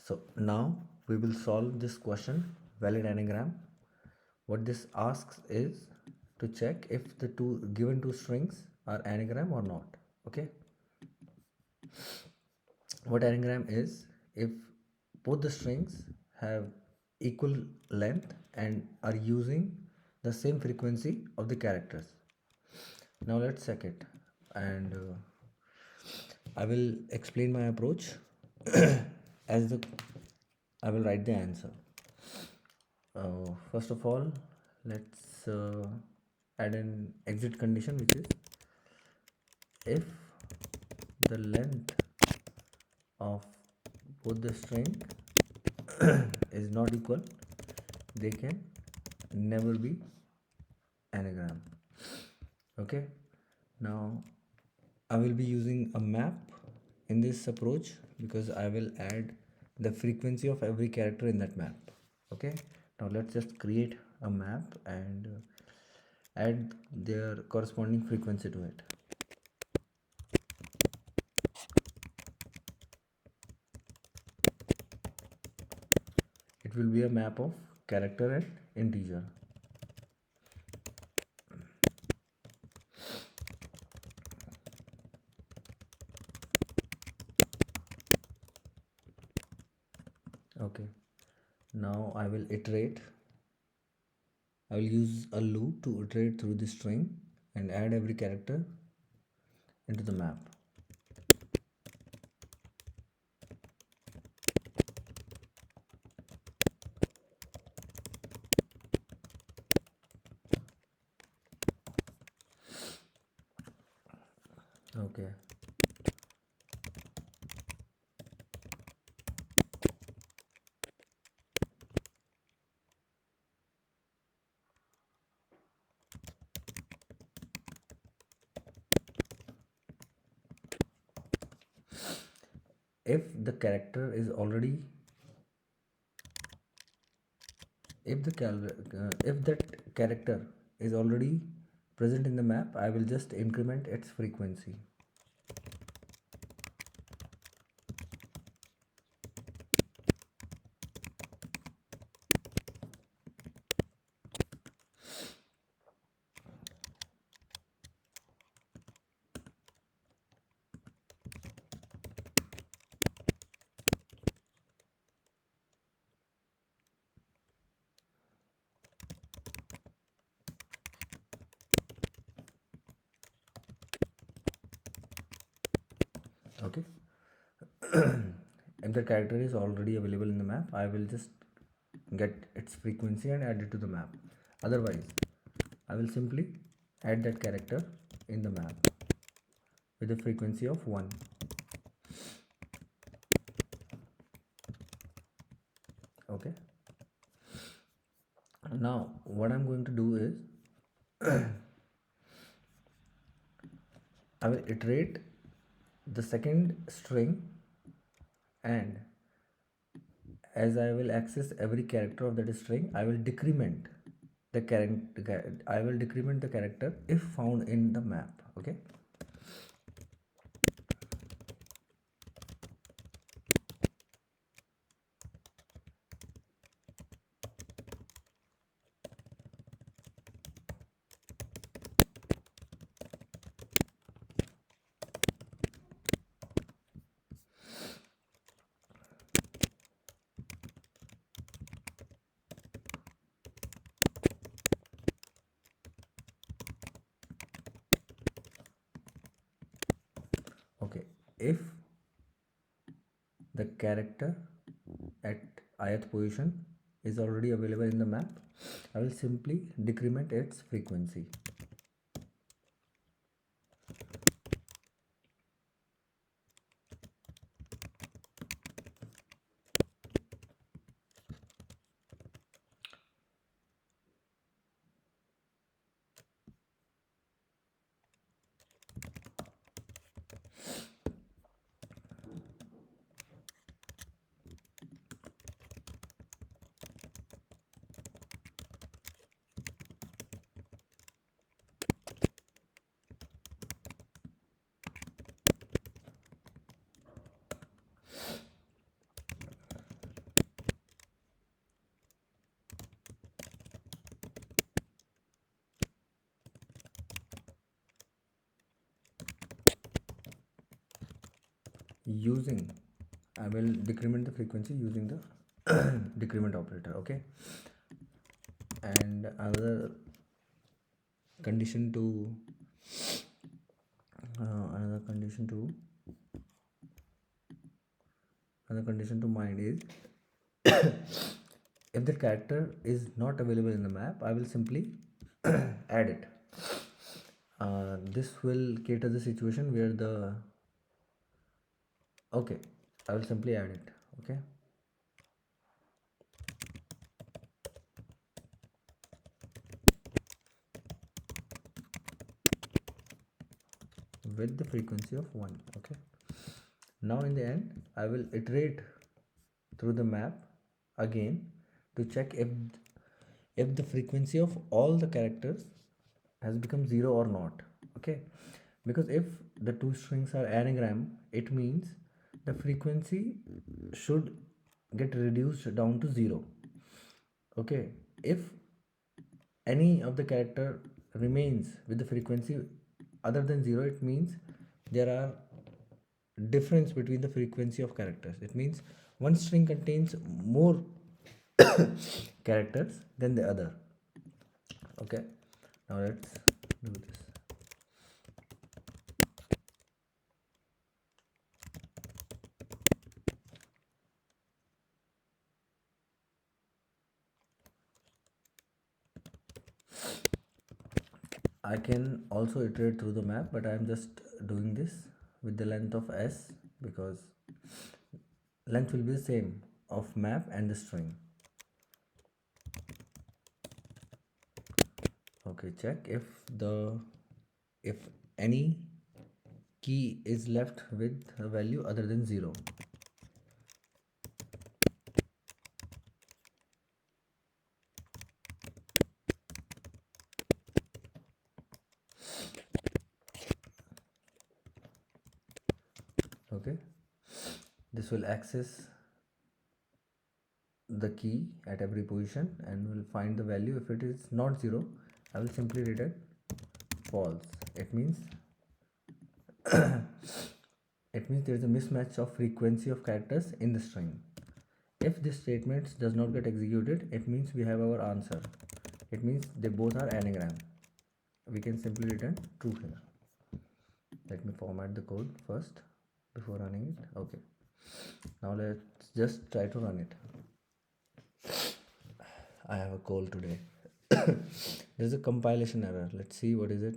So now we will solve this question, valid anagram. What this asks is to check if the given two strings are anagram or not. Okay. What anagram is, if both the strings have equal length and are using the same frequency of the characters. Now let's check it, and I will explain my approach as the I will write the answer. First of all, let's add an exit condition, which is if the length of both the string is not equal, they can never be anagram. Okay, now I will be using a map in this approach because I will add the frequency of every character in that map. Okay, now let's just create a map and add their corresponding frequency to it. It will be a map of character and integer. Okay, now I will iterate. I will use a loop to iterate through the string and add every character into the map. Okay. If the character is already if that character is already present in the map, I will just increment its frequency. Okay. If the character is already available in the map, I will just get its frequency and add it to the map. Otherwise, I will simply add that character in the map with a frequency of 1. Okay. Now what I'm going to do is I will iterate the second string, and as I will access every character of that string, I will decrement the character if found in the map. Okay. Okay, if the character at ith position is already available in the map, I will simply decrement its frequency. using, I will decrement the frequency using the decrement operator. Okay, and condition to another condition to mind is if the character is not available in the map, I will simply add it. This will cater the situation where the, okay, I will simply add it. Okay, with the frequency of 1. Okay, now in the end I will iterate through the map again to check if the frequency of all the characters has become 0 or not. Okay, because if the two strings are anagram, it means the frequency should get reduced down to 0. Okay, if any of the character remains with the frequency other than 0, it means there are difference between the frequency of characters. It means one string contains more characters than the other. Okay, now let's do this. I can also iterate through the map, but I am just doing this with the length of s, because length will be the same of map and the string. Okay, check if any key is left with a value other than 0. Okay, this will access the key at every position and will find the value. If it is not 0, I will simply return false. It means there is a mismatch of frequency of characters in the string. If this statement does not get executed, it means we have our answer. It means they both are anagram. We can simply return true here. Let me format the code first before running it. Okay, now let's just try to run it. I have a cold today. There's a compilation error. Let's see what is it.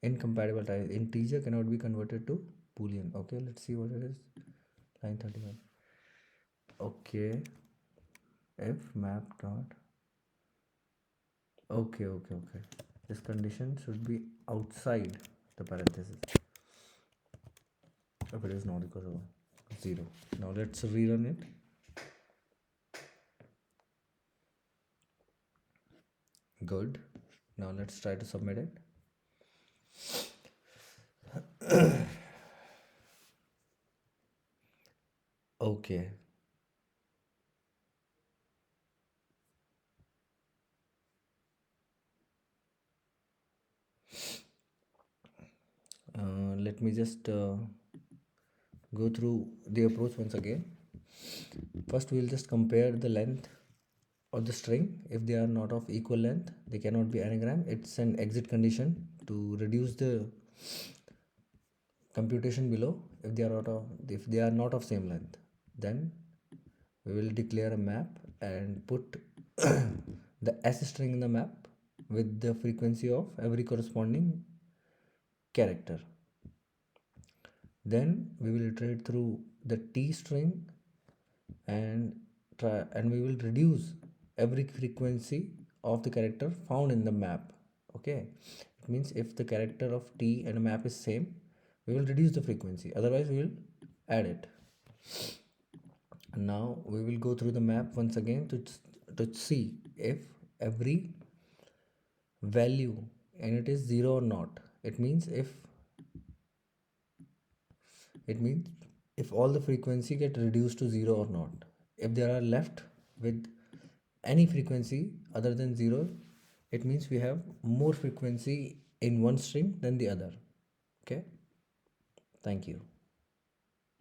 Incompatible type. Integer cannot be converted to boolean. Okay, let's see what it is. Line 31. Okay, if map dot. Okay. This condition should be outside the parenthesis if it is not equal to 0. Now let's rerun it. Good. Now let's try to submit it. Okay. Let me just go through the approach once again. First, we'll just compare the length of the string. If they are not of equal length, they cannot be anagram. It's an exit condition to reduce the computation below. If they are not of same length, then we will declare a map and put the s string in the map with the frequency of every corresponding character. Then we will iterate through the t string and we will reduce every frequency of the character found in the map. Okay, it means if the character of t and a map is same, we will reduce the frequency, otherwise we will add it. Now we will go through the map once again to see if every value and it is 0 or not. It means if all the frequency get reduced to 0 or not. If there are left with any frequency other than 0, it means we have more frequency in one string than the other. Okay, thank you.